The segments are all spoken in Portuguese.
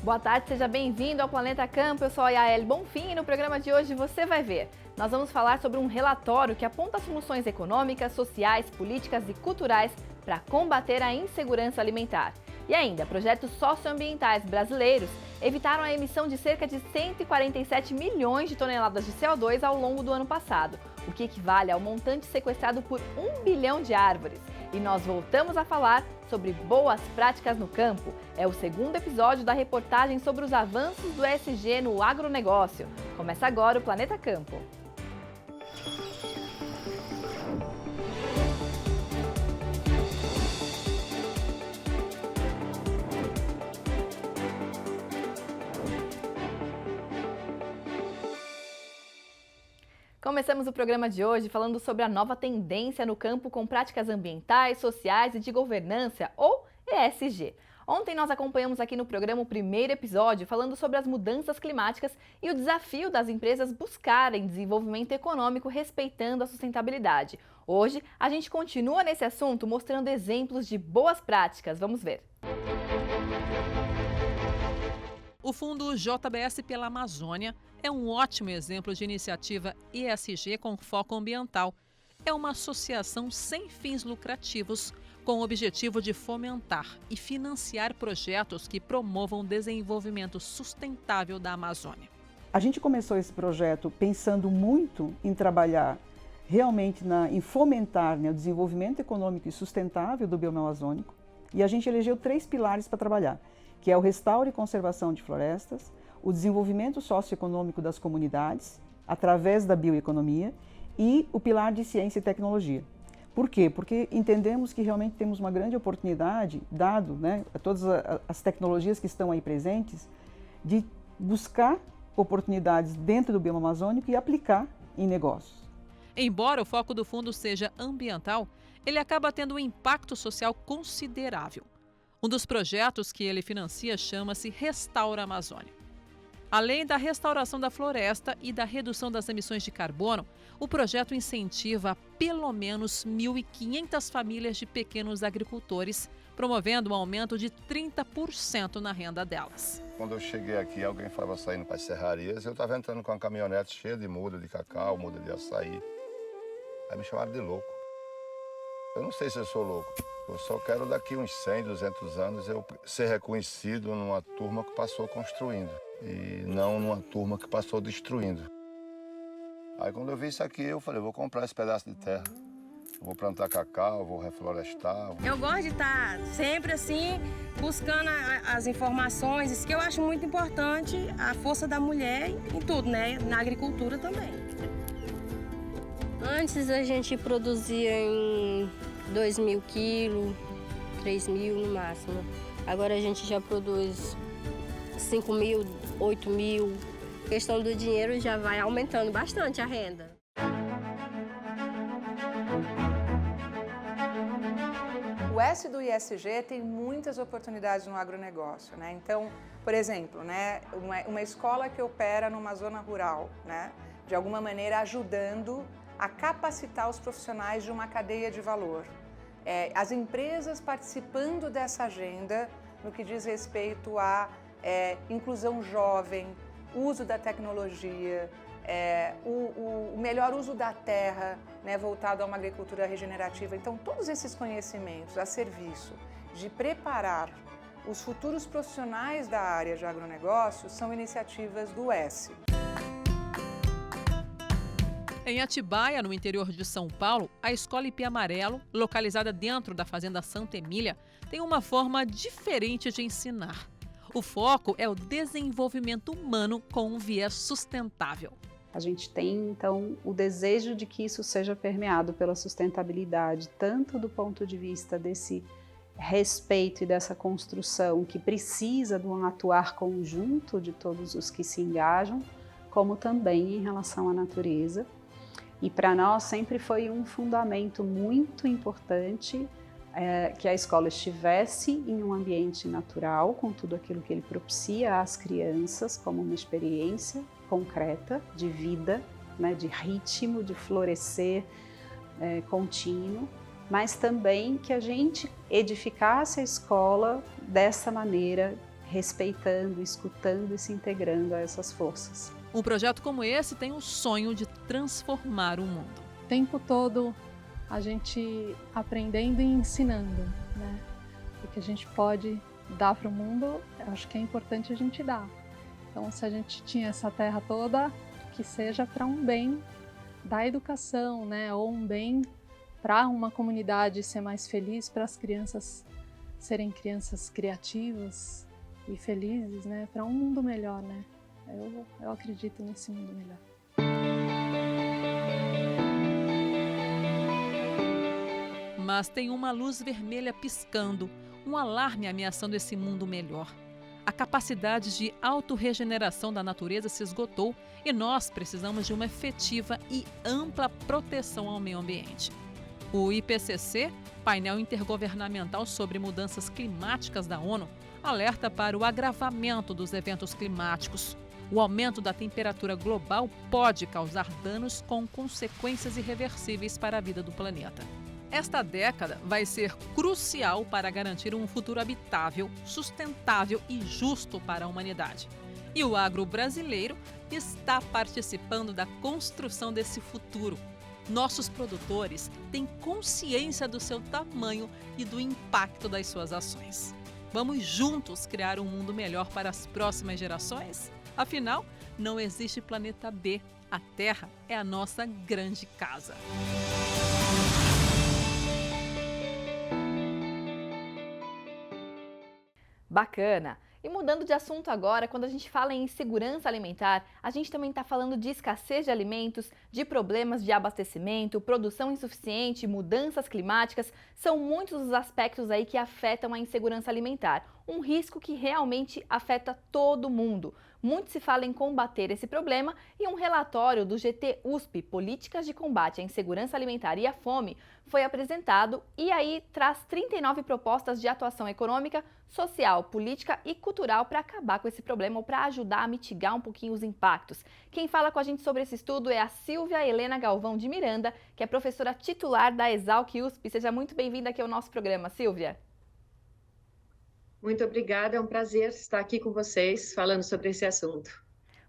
Boa tarde, seja bem-vindo ao Planeta Campo. Eu sou a Yael Bonfim e no programa de hoje você vai ver. Nós vamos falar sobre um relatório que aponta soluções econômicas, sociais, políticas e culturais para combater a insegurança alimentar. E ainda, projetos socioambientais brasileiros evitaram a emissão de cerca de 147 milhões de toneladas de CO2 ao longo do ano passado, o que equivale ao montante sequestrado por 1 bilhão de árvores. E nós voltamos a falar sobre boas práticas no campo. É o segundo episódio da reportagem sobre os avanços do ESG no agronegócio. Começa agora o Planeta Campo. Começamos o programa de hoje falando sobre a nova tendência no campo com práticas ambientais, sociais e de governança, ou ESG. Ontem nós acompanhamos aqui no programa o primeiro episódio falando sobre as mudanças climáticas e o desafio das empresas buscarem desenvolvimento econômico respeitando a sustentabilidade. Hoje a gente continua nesse assunto mostrando exemplos de boas práticas. Vamos ver. O Fundo JBS pela Amazônia é um ótimo exemplo de iniciativa ESG com foco ambiental. É uma associação sem fins lucrativos com o objetivo de fomentar e financiar projetos que promovam o desenvolvimento sustentável da Amazônia. A gente começou esse projeto pensando muito em trabalhar realmente em fomentar o desenvolvimento econômico e sustentável do bioma amazônico, e a gente elegeu 3 pilares para trabalhar, que é o restauro e conservação de florestas, o desenvolvimento socioeconômico das comunidades, através da bioeconomia, e o pilar de ciência e tecnologia. Por quê? Porque entendemos que realmente temos uma grande oportunidade, dado a todas as tecnologias que estão aí presentes, de buscar oportunidades dentro do bioma amazônico e aplicar em negócios. Embora o foco do fundo seja ambiental, ele acaba tendo um impacto social considerável. Um dos projetos que ele financia chama-se Restaura Amazônia. Além da restauração da floresta e da redução das emissões de carbono, o projeto incentiva pelo menos 1.500 famílias de pequenos agricultores, promovendo um aumento de 30% na renda delas. Quando eu cheguei aqui, alguém falava saindo para as serrarias, eu estava entrando com uma caminhonete cheia de muda de cacau, muda de açaí. Aí me chamaram de louco. Eu não sei se eu sou louco. Eu só quero daqui uns 100, 200 anos eu ser reconhecido numa turma que passou construindo e não numa turma que passou destruindo. Aí quando eu vi isso aqui, eu falei, vou comprar esse pedaço de terra. Vou plantar cacau, vou reflorestar. Eu gosto de estar sempre assim, buscando as informações, isso que eu acho muito importante, a força da mulher em tudo, né? Na agricultura também. Antes a gente produzia em 2.000 quilos, 3.000 no máximo. Agora a gente já produz 5.000, 8.000. A questão do dinheiro já vai aumentando bastante a renda. O S do ISG tem muitas oportunidades no agronegócio, né? Então, por exemplo, uma escola que opera numa zona rural, né? De alguma maneira ajudando a capacitar os profissionais de uma cadeia de valor. As empresas participando dessa agenda no que diz respeito à inclusão jovem, uso da tecnologia, o melhor uso da terra, né, voltado a uma agricultura regenerativa. Então, todos esses conhecimentos a serviço de preparar os futuros profissionais da área de agronegócio são iniciativas do S. Em Atibaia, no interior de São Paulo, a Escola IP Amarelo, localizada dentro da Fazenda Santa Emília, tem uma forma diferente de ensinar. O foco é o desenvolvimento humano com um viés sustentável. A gente tem, então, o desejo de que isso seja permeado pela sustentabilidade, tanto do ponto de vista desse respeito e dessa construção que precisa de um atuar conjunto de todos os que se engajam, como também em relação à natureza. E para nós sempre foi um fundamento muito importante que a escola estivesse em um ambiente natural, com tudo aquilo que ele propicia às crianças, como uma experiência concreta de vida, né, de ritmo, de florescer contínuo, mas também que a gente edificasse a escola dessa maneira, respeitando, escutando e se integrando a essas forças. Um projeto como esse tem o sonho de transformar o mundo. O tempo todo a gente aprendendo e ensinando, né? O que a gente pode dar para o mundo, eu acho que é importante a gente dar. Então, se a gente tinha essa terra toda, que seja para um bem da educação, né? Ou um bem para uma comunidade ser mais feliz, para as crianças serem crianças criativas e felizes, né? Para um mundo melhor, né? Eu acredito nesse mundo melhor. Mas tem uma luz vermelha piscando, um alarme ameaçando esse mundo melhor. A capacidade de autorregeneração da natureza se esgotou e nós precisamos de uma efetiva e ampla proteção ao meio ambiente. O IPCC, painel intergovernamental sobre mudanças climáticas da ONU, alerta para o agravamento dos eventos climáticos. O aumento da temperatura global pode causar danos com consequências irreversíveis para a vida do planeta. Esta década vai ser crucial para garantir um futuro habitável, sustentável e justo para a humanidade. E o agro brasileiro está participando da construção desse futuro. Nossos produtores têm consciência do seu tamanho e do impacto das suas ações. Vamos juntos criar um mundo melhor para as próximas gerações? Afinal, não existe planeta B. A Terra é a nossa grande casa. Bacana! E mudando de assunto agora, quando a gente fala em segurança alimentar, a gente também está falando de escassez de alimentos, de problemas de abastecimento, produção insuficiente, mudanças climáticas. São muitos os aspectos aí que afetam a insegurança alimentar. Um risco que realmente afeta todo mundo. Muito se fala em combater esse problema e um relatório do GT-USP, Políticas de Combate à Insegurança Alimentar e à Fome, foi apresentado e aí traz 39 propostas de atuação econômica, social, política e cultural para acabar com esse problema ou para ajudar a mitigar um pouquinho os impactos. Quem fala com a gente sobre esse estudo é a Silvia Helena Galvão de Miranda, que é professora titular da Exalc-USP. Seja muito bem-vinda aqui ao nosso programa, Silvia. Muito obrigada, é um prazer estar aqui com vocês falando sobre esse assunto.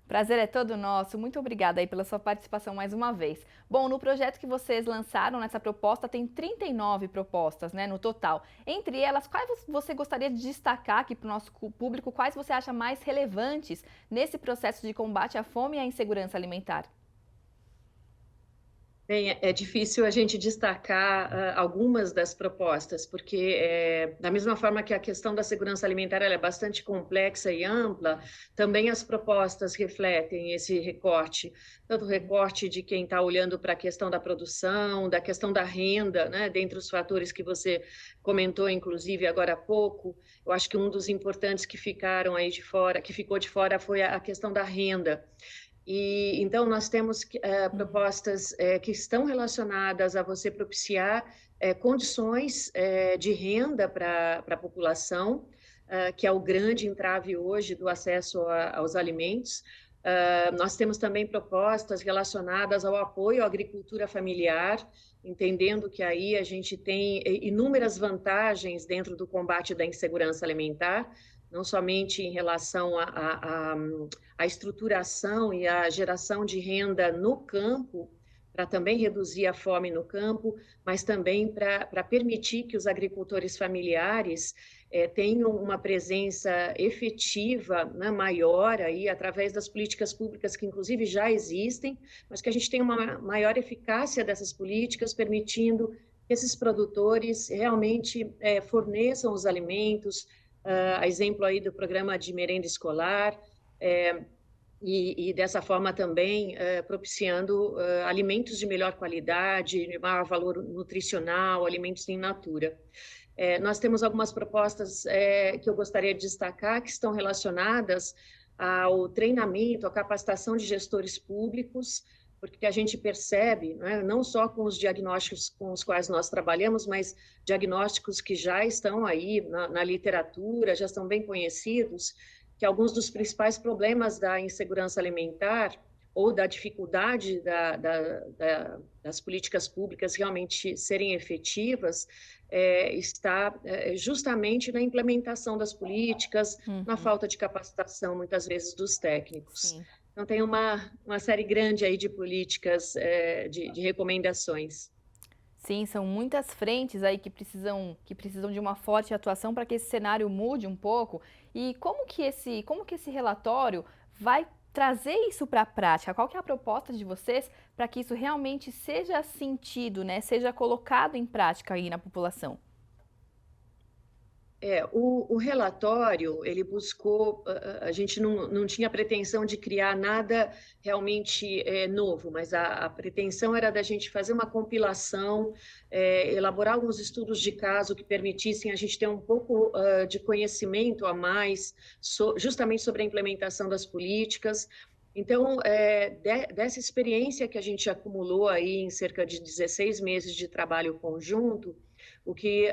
Prazer é todo nosso. Muito obrigada aí pela sua participação mais uma vez. Bom, no projeto que vocês lançaram, nessa proposta, tem 39 propostas, né, no total. Entre elas, quais você gostaria de destacar aqui para o nosso público? Quais você acha mais relevantes nesse processo de combate à fome e à insegurança alimentar? Bem, é difícil a gente destacar algumas das propostas, porque da mesma forma que a questão da segurança alimentar ela é bastante complexa e ampla, também as propostas refletem esse recorte, tanto o recorte de quem está olhando para a questão da produção, da questão da renda, né, dentre os fatores que você comentou, inclusive, agora há pouco. Eu acho que um dos importantes que ficaram aí de fora, que ficou de fora, foi a questão da renda. E, então, nós temos propostas que estão relacionadas a você propiciar condições de renda para a população, que é o grande entrave hoje do acesso aos alimentos. Nós temos também propostas relacionadas ao apoio à agricultura familiar, entendendo que aí a gente tem inúmeras vantagens dentro do combate da insegurança alimentar, não somente em relação à estruturação e à geração de renda no campo, para também reduzir a fome no campo, mas também para permitir que os agricultores familiares tenham uma presença efetiva, né, maior, aí, através das políticas públicas que, inclusive, já existem, mas que a gente tenha uma maior eficácia dessas políticas, permitindo que esses produtores realmente forneçam os alimentos, a exemplo aí do programa de merenda escolar, e dessa forma também propiciando alimentos de melhor qualidade, de maior valor nutricional, alimentos in natura. Nós temos algumas propostas que eu gostaria de destacar, que estão relacionadas ao treinamento, à capacitação de gestores públicos, porque a gente percebe, né, não só com os diagnósticos com os quais nós trabalhamos, mas diagnósticos que já estão aí na literatura, já estão bem conhecidos, que alguns dos principais problemas da insegurança alimentar, ou da dificuldade das políticas públicas realmente serem efetivas, está justamente na implementação das políticas, na falta de capacitação, muitas vezes, dos técnicos. Sim. Então, tem uma série grande aí de políticas, de recomendações. Sim, são muitas frentes aí que precisam de uma forte atuação para que esse cenário mude um pouco. E como que esse relatório vai trazer isso para a prática? Qual que é a proposta de vocês para que isso realmente seja sentido, né? Seja colocado em prática aí na população? O relatório, ele buscou, a gente não tinha pretensão de criar nada realmente novo, mas a pretensão era da gente fazer uma compilação, elaborar alguns estudos de caso que permitissem a gente ter um pouco de conhecimento a mais, justamente sobre a implementação das políticas. Então, dessa experiência que a gente acumulou aí em cerca de 16 meses de trabalho conjunto, o que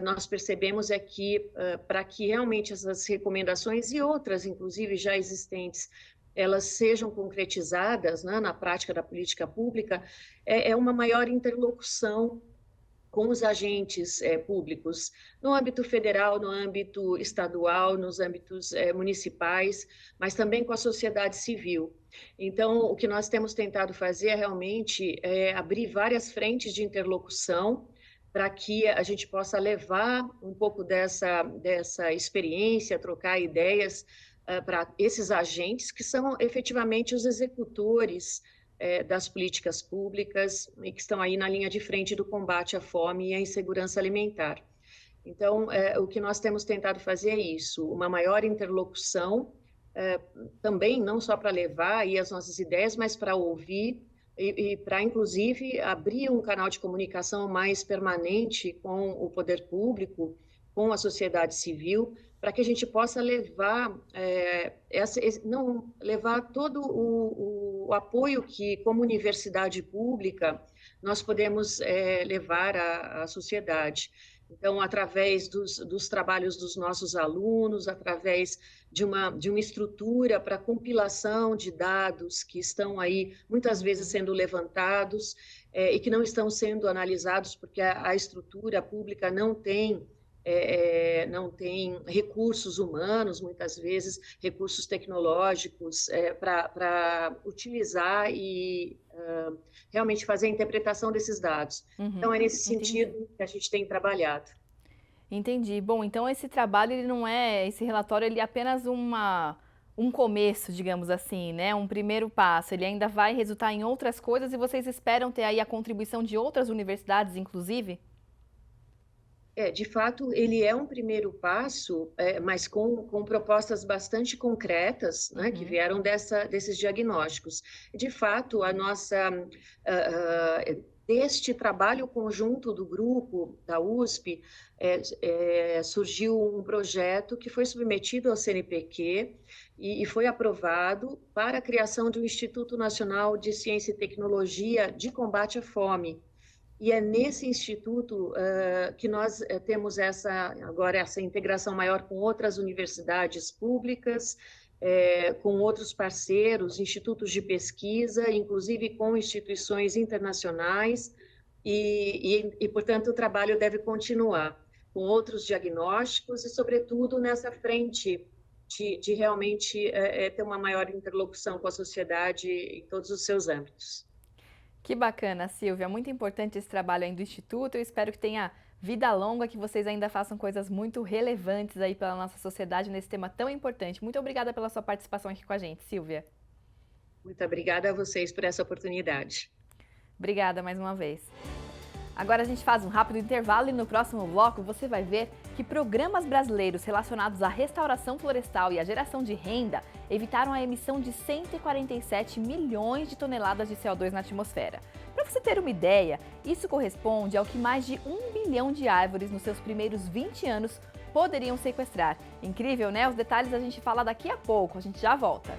nós percebemos é que, para que realmente essas recomendações e outras, inclusive já existentes, elas sejam concretizadas, né, na prática da política pública, é uma maior interlocução com os agentes públicos, no âmbito federal, no âmbito estadual, nos âmbitos municipais, mas também com a sociedade civil. Então, o que nós temos tentado fazer realmente é abrir várias frentes de interlocução, para que a gente possa levar um pouco dessa experiência, trocar ideias para esses agentes que são efetivamente os executores das políticas públicas e que estão aí na linha de frente do combate à fome e à insegurança alimentar. Então, o que nós temos tentado fazer é isso, uma maior interlocução, também não só para levar aí as nossas ideias, mas para ouvir, e para, inclusive, abrir um canal de comunicação mais permanente com o poder público, com a sociedade civil, para que a gente possa levar, levar todo o apoio que, como universidade pública, nós podemos levar à sociedade. Então, através dos trabalhos dos nossos alunos, através de uma estrutura para compilação de dados que estão aí, muitas vezes, sendo levantados e que não estão sendo analisados porque a estrutura pública não tem recursos humanos, muitas vezes, recursos tecnológicos para utilizar e realmente fazer a interpretação desses dados. Então, é nesse sentido que a gente tem trabalhado. Entendi. Bom, então esse trabalho, esse relatório, ele é apenas um começo, digamos assim, né? Um primeiro passo. Ele ainda vai resultar em outras coisas e vocês esperam ter aí a contribuição de outras universidades, inclusive? De fato, ele é um primeiro passo, mas com propostas bastante concretas, né, que vieram desses diagnósticos. De fato, deste trabalho conjunto do grupo da USP, surgiu um projeto que foi submetido ao CNPq e foi aprovado para a criação de um Instituto Nacional de Ciência e Tecnologia de Combate à Fome. E é nesse instituto que nós temos agora essa integração maior com outras universidades públicas, com outros parceiros, institutos de pesquisa, inclusive com instituições internacionais, e portanto, o trabalho deve continuar com outros diagnósticos e, sobretudo, nessa frente de realmente ter uma maior interlocução com a sociedade em todos os seus âmbitos. Que bacana, Silvia. Muito importante esse trabalho aí do Instituto. Eu espero que tenha vida longa, que vocês ainda façam coisas muito relevantes aí pela nossa sociedade nesse tema tão importante. Muito obrigada pela sua participação aqui com a gente, Silvia. Muito obrigada a vocês por essa oportunidade. Obrigada mais uma vez. Agora a gente faz um rápido intervalo e no próximo bloco você vai ver que programas brasileiros relacionados à restauração florestal e à geração de renda evitaram a emissão de 147 milhões de toneladas de CO2 na atmosfera. Para você ter uma ideia, isso corresponde ao que mais de 1 bilhão de árvores nos seus primeiros 20 anos poderiam sequestrar. Incrível, né? Os detalhes a gente fala daqui a pouco, a gente já volta.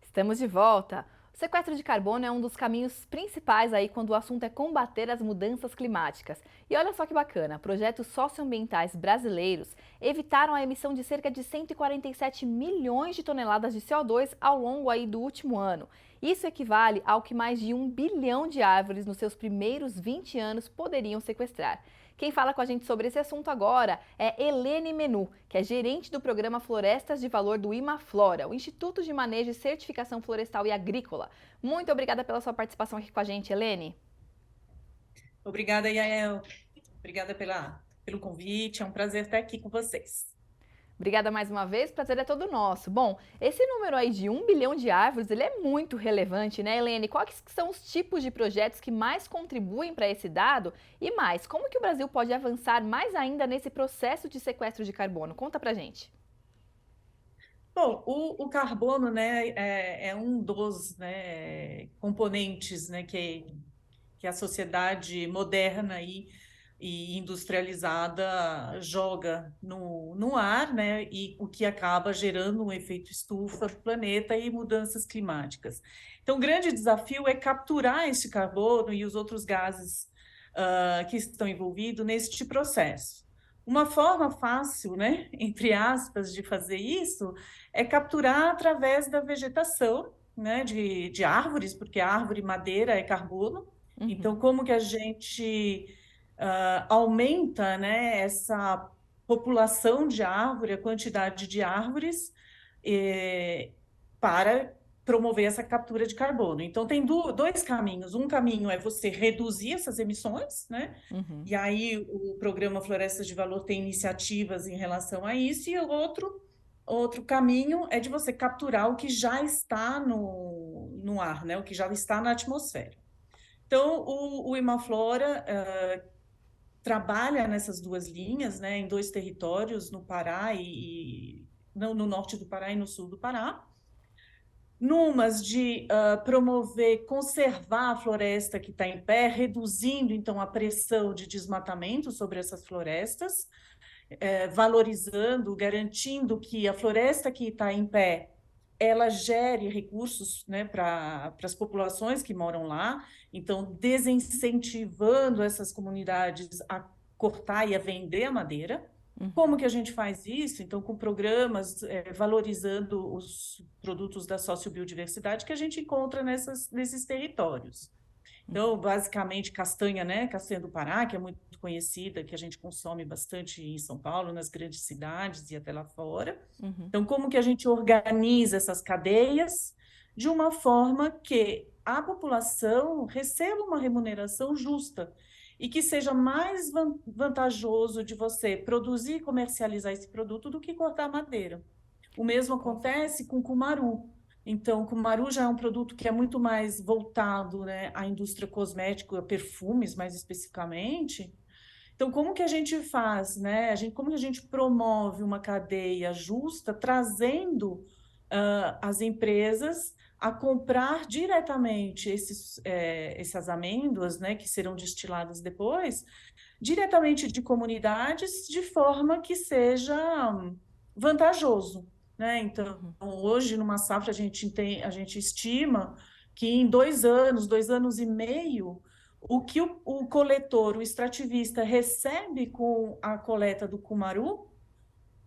Estamos de volta. sequestro de carbono é um dos caminhos principais aí quando o assunto é combater as mudanças climáticas. E olha só que bacana, projetos socioambientais brasileiros evitaram a emissão de cerca de 147 milhões de toneladas de CO2 ao longo aí do último ano. Isso equivale ao que mais de 1 bilhão de árvores nos seus primeiros 20 anos poderiam sequestrar. Quem fala com a gente sobre esse assunto agora é Helene Menu, que é gerente do programa Florestas de Valor do Imaflora, o Instituto de Manejo e Certificação Florestal e Agrícola. Muito obrigada pela sua participação aqui com a gente, Helene. Obrigada, Yael. Obrigada pelo convite. É um prazer estar aqui com vocês. Obrigada mais uma vez, o prazer é todo nosso. Bom, esse número aí de 1 bilhão de árvores, ele é muito relevante, né, Helene? Quais são os tipos de projetos que mais contribuem para esse dado? E mais, como que o Brasil pode avançar mais ainda nesse processo de sequestro de carbono? Conta pra gente. Bom, o carbono, né, é um dos, né, componentes, né, que a sociedade moderna e industrializada joga no ar, né, e o que acaba gerando um efeito estufa do planeta e mudanças climáticas. Então, o grande desafio é capturar esse carbono e os outros gases que estão envolvidos neste processo. Uma forma fácil, né, entre aspas, de fazer isso é capturar através da vegetação, né, de árvores, porque a árvore e madeira é carbono. Então, como que a gente aumenta, né, essa população de árvore, a quantidade de árvores, para promover essa captura de carbono. Então, tem dois caminhos. Um caminho é você reduzir essas emissões, né? E aí o programa Florestas de Valor tem iniciativas em relação a isso, e outro caminho é de você capturar o que já está no ar, né? O que já está na atmosfera. Então, o Imaflora trabalha nessas duas linhas, né, em dois territórios, no Pará no norte do Pará e no sul do Pará, numas de conservar a floresta que está em pé, reduzindo, então, a pressão de desmatamento sobre essas florestas, valorizando, garantindo que a floresta que está em pé ela gere recursos, né, para as populações que moram lá, então desincentivando essas comunidades a cortar e a vender a madeira. Como que a gente faz isso? Então, com programas valorizando os produtos da sociobiodiversidade que a gente encontra nesses territórios. Então, basicamente, castanha, né? Castanha do Pará, que é muito conhecida, que a gente consome bastante em São Paulo, nas grandes cidades e até lá fora. Então, como que a gente organiza essas cadeias de uma forma que a população receba uma remuneração justa e que seja mais vantajoso de você produzir e comercializar esse produto do que cortar madeira. O mesmo acontece com o cumaru. Então, o cumaru já é um produto que é muito mais voltado, né, à indústria cosmética, a perfumes mais especificamente. Então, como que a gente faz, né? Como que a gente promove uma cadeia justa, trazendo as empresas a comprar diretamente essas amêndoas, né, que serão destiladas depois, diretamente de comunidades, de forma que seja vantajoso, né? Então, hoje, numa safra, a gente estima que em 2 anos, 2 anos e meio, o que o coletor, o extrativista, recebe com a coleta do cumaru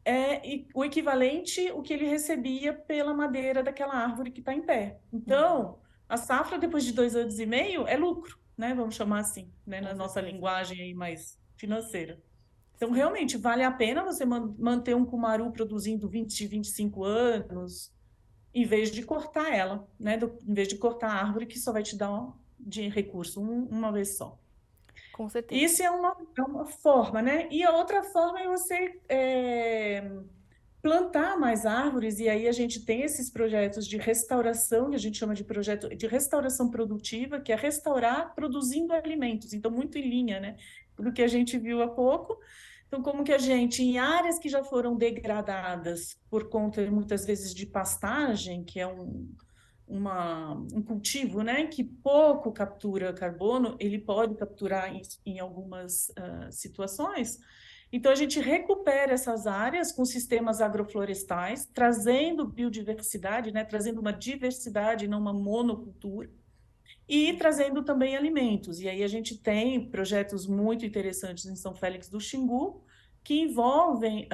é o equivalente ao que ele recebia pela madeira daquela árvore que está em pé. Então, a safra, depois de 2 anos e meio, é lucro, né? Vamos chamar assim, né? Na nossa linguagem aí mais financeira. Então, realmente, vale a pena você manter um cumaru produzindo 20, 25 anos, em vez de cortar ela, né? Em vez de cortar a árvore, que só vai te dar de recurso uma vez só. Com certeza. Isso é uma forma, né? E a outra forma é você plantar mais árvores, e aí a gente tem esses projetos de restauração, que a gente chama de projeto de restauração produtiva, que é restaurar produzindo alimentos. Então, muito em linha, né, do que a gente viu há pouco. Então, como que a gente, em áreas que já foram degradadas por conta, muitas vezes, de pastagem, que é um cultivo, né, que pouco captura carbono, ele pode capturar em algumas situações. Então, a gente recupera essas áreas com sistemas agroflorestais, trazendo biodiversidade, né, trazendo uma diversidade, não uma monocultura, e trazendo também alimentos. E aí a gente tem projetos muito interessantes em São Félix do Xingu, que envolvem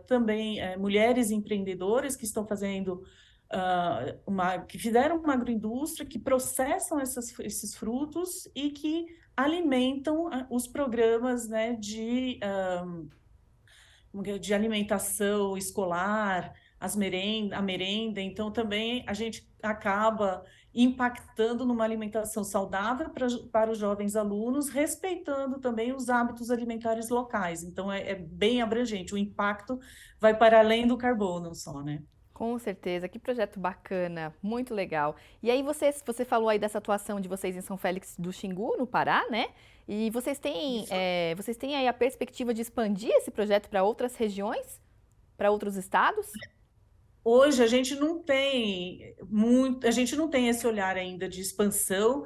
também mulheres empreendedoras que estão fazendo que fizeram uma agroindústria, que processam esses frutos e que alimentam os programas, né, de alimentação escolar, a merenda. Então, também a gente acaba impactando numa alimentação saudável para os jovens alunos, respeitando também os hábitos alimentares locais. Então, é bem abrangente, o impacto vai para além do carbono só, né? Com certeza, que projeto bacana, muito legal. E aí você falou aí dessa atuação de vocês em São Félix do Xingu, no Pará, né? E vocês têm aí a perspectiva de expandir esse projeto para outras regiões, para outros estados? Hoje a gente não tem esse olhar ainda de expansão.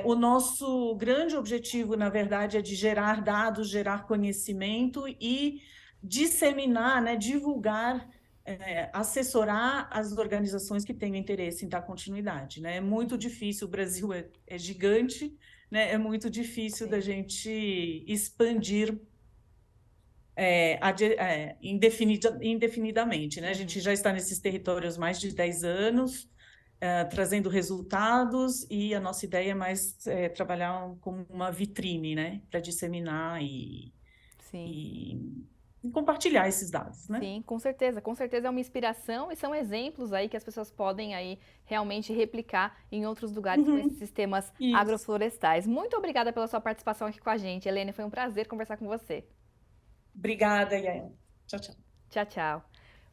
O nosso grande objetivo, na verdade, é de gerar dados, gerar conhecimento e disseminar, né, divulgar, assessorar as organizações que têm interesse em dar continuidade, né? É muito difícil, o Brasil é gigante, né? É muito difícil da gente expandir indefinidamente, né? A gente já está nesses territórios há mais de 10 anos, trazendo resultados, e a nossa ideia é mais trabalhar como uma vitrine, né? Para disseminar e compartilhar esses dados, né? Sim, com certeza é uma inspiração e são exemplos aí que as pessoas podem aí realmente replicar em outros lugares com esses sistemas agroflorestais. Muito obrigada pela sua participação aqui com a gente, Helene, foi um prazer conversar com você. Obrigada, Yael. Tchau, tchau. Tchau, tchau.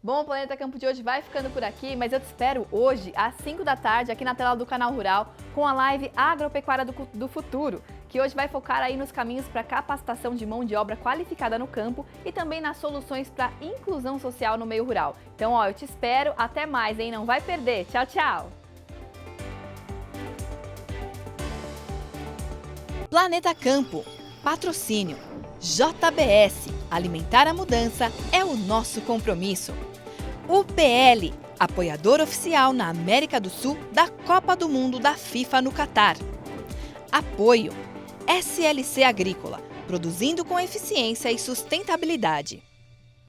Bom, o Planeta Campo de hoje vai ficando por aqui, mas eu te espero hoje, às 5 da tarde, aqui na tela do Canal Rural, com a live Agropecuária do Futuro, que hoje vai focar aí nos caminhos para capacitação de mão de obra qualificada no campo e também nas soluções para inclusão social no meio rural. Então, eu te espero. Até mais, hein? Não vai perder. Tchau, tchau. Planeta Campo. Patrocínio. JBS. Alimentar a mudança é o nosso compromisso. UPL. Apoiador oficial na América do Sul da Copa do Mundo da FIFA no Catar. Apoio. SLC Agrícola. Produzindo com eficiência e sustentabilidade.